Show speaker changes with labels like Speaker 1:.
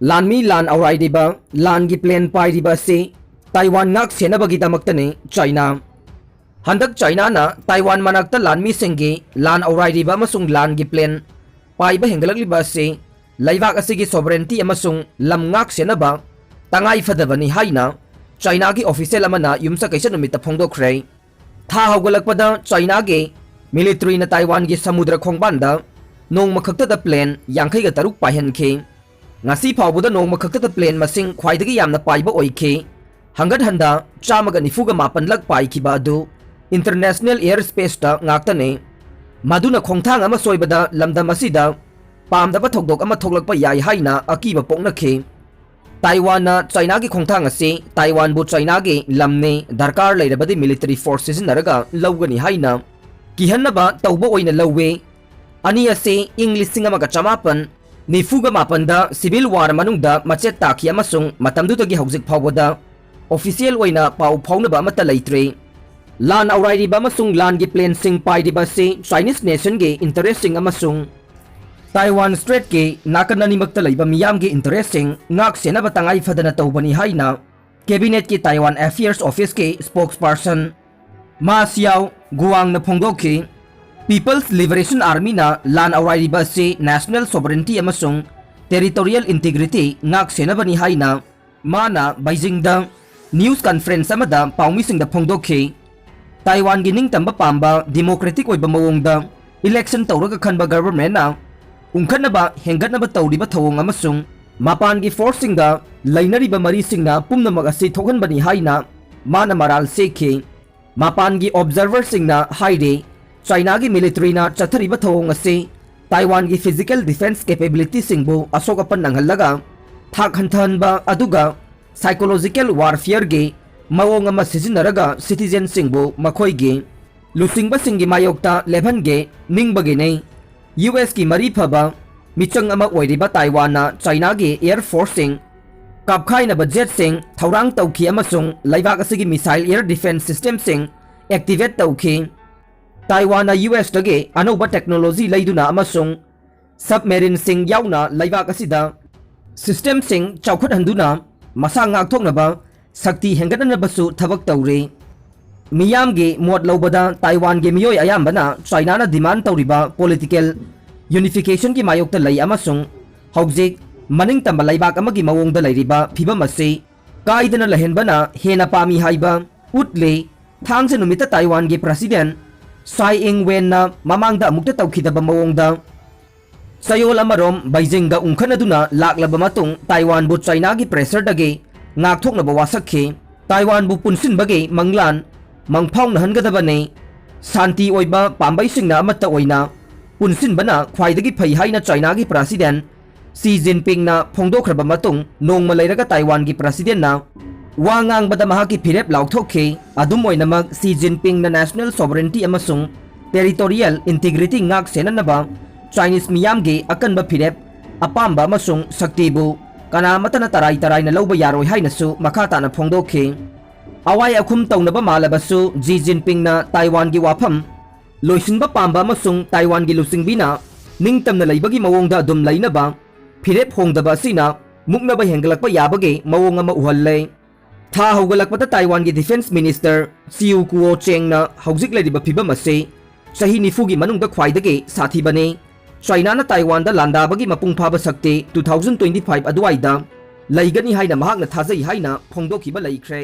Speaker 1: लानमी लान औराइदिबा लानगी plane पाइरिबा से Taiwan नाक सेनबगिदमक्तने China हंदक China ना ताइवान मनाक्ता लानमी सिंगी लान औराइदिबा अमसुंग लानगी प्लेन पाइबा हेंगलकलिबा से लैबाक असिगी सोवरेंटी अमसुंग लम नाक सेनबा तंगाई फदबनी हाइना चाइना की ऑफिशियल अमना युमसा कैसे नुमित फोंदोखरे था हौगलकपदा चाइना के मिलिट्री ना ताइवान की समुद्र खोंगबानदा नोंग मखक्तदा plane यांखैगा तरुक पाइहनखे ngasi phawbuda nong makhakta plane masing khwaidagi yamna paiba oike hangat handa chamaga nifuga mapan lag paikhiba adu international airspace ta ngaktane maduna khongthang ama soibada lamdam asida pamdaba thokdok ama thoklakpa yai haina akiba poknakhe Taiwan na China gi khongthang ase Taiwan bu China gi lamne darkar leirabadi military forces naraga lawgani haina kihanaba tawba oina lawwe ani ase english singama ga chamapan निफुगा मापनदा civil war मनुंगदा मचेत ताखी अमसुंग मतमदुदगी हौजिक फावदा official ओइना पाउ फाउनबा अमता लैत्रे लान औराइरिबा अमसुंग लान गी प्लेन सिंग पाइरिबा से चाइनीज नेशन गे इंटरेस्टिंग अमसुंग ताइवान स्ट्रेट के नाकन अनिमक्ता लैबा मियाम गे इंटरेस्टिंग नाक सेनबा तंगाई फदना तौबनी हाइना कैबिनेट की ताइवान अफेयर्स ऑफिस के स्पोक्सपर्सन मा सियाओ गुआंग न फोंगदोखी पीपल्स लिबरेशन आर्मी ना लान औराइरिबा से नेशनल सोवरेंटी अमसुंग टेरिटोरियल इंटीग्रिटी नाक सेनबनी हाइना माना बीजिंग दा न्यूज कॉन्फ्रेंस अमदा पाउमिसिंग दा फोंगदोखे ताइवान गी निंगतंबा पांबा डेमोक्रेटिक ओइबा मवोंगदा इलेक्शन तौरगा खनबा गवर्नमेंट ना उंखनबा हेंगतनबा तौरिबा थवोंग अमसुंग मापान गी फोर्सिंग दा लैनरिबा मरीसिंग ना पुमनमग असि थोगनबनी हाइना माना मराल सेखे मापान गी ऑब्जर्वर सिंग ना हाइरे चाइना की मिलिट्री ना चथरीब थवोंग असे ताइवान की फिजिकल डिफेंस कैपेबिलिटी सिंगबु असोगपन नंगलगा थाक हंथनबा अदुगा साइकोलॉजिकल वारफेयर गे मवोंग अमा सिजिनरगा सिटीजन सिंगबु मखोई गे लुसिंगबा सिंगी मायोक्ता लेभन गे निंगबगे नै यूएस की मरी फबा मिचंग अमा ओइरिबा ताइवान ना चाइना गे एयर फोर्स सिंग कापखाइनबा जेट सिंग थौरांग तौखी अमसुंग लैबाक असिगी मिसाइल एयर डिफेंस सिस्टम सिंग एक्टिवेट तौखी ताइवान यूएस दगे अनौबा टेक्नोलॉजी लैदुना अमसुंग सबमेरिन सिंग याउना लैबाक असिदा सिस्टम सिंग चौखट हंदुना मसा ngaktoknaba शक्ति हेंगतनबसु थबक तौरे मियाम गे मोट लौबदा ताइवान गे मियोय अयाम्बना चाइना ना डिमांड तौरिबा पॉलिटिकल यूनिफिकेशन की मायोक्ता लै अमसुंग हौजिक मनिंग तंबा लैबाक अमगी मवोंगदा लैरिबा फिबम असे काइदना लहेनबना हेना पामी हाइबा उटले थांगसे नुमिता ताइवान गे प्रेसिडेंट साई इंग वेन ना ममांगदा अमुक्ता तौखिदबा मवोंगदा सयोल अमरोम बीजिंग गा उंखनदुना लाक्लबा मतुंग ताइवान बु चाइना गी प्रेशर दगे ngaktoknaba wasakhe ताइवान बु पुनसिनबगे मंगलान मंगफाउन हनगदबने शांति ओइबा पांबै सिंगना अमत्ता ओइना पुनसिनबना ख्वाइदगी फै हाइना चाइना गी प्रेसिडेंट सी जिनपिंग ना फोंदोखरबा मतुंग नोंगमा लैरगा ताइवान गी प्रेसिडेंट ना वांगांग बदा महाकी फिरेप लाउथोखे अदुम ओइनमक सी जिनपिंग ना नेशनल सोवरेंटी अमसुंग टेरिटोरियल इंटीग्रिटी ngaक सेननबा चाइनीज मियाम गे अकनबा फिरेप अपाम्बा अमसुंग शक्तिबु कनामतना तराई तराई न लौबा यारोय हाइनसु मखाताना फोंदोखे अवाय अखुम तौनबा मालबसु जी जिनपिंग ना ताइवान गी वाफम लोइसिनबा पाम्बा अमसुंग ताइवान गी लुसिंगबिना निंगतमना लैबगी मवोंगदा अदुम लैनबा फिरेप होंगदबा सिना मुक्नबा हेंगलकपा याबगे मवोंग अमा उहल्ले था हौगलकपता ताइवान की defence minister Chiu Kuo Cheng ना हौजिक लैरिबा फिबम असे सही निफुगी मनुंगदा ख्वाइदगे साथीबने चाइना ना ताइवान दा लांदाबगी मपुंग फाबा सकते 2025 अदुवाइदा लैगनी हाइना महाकना थाजै हाइना फोंदोखिबा लैख्रे।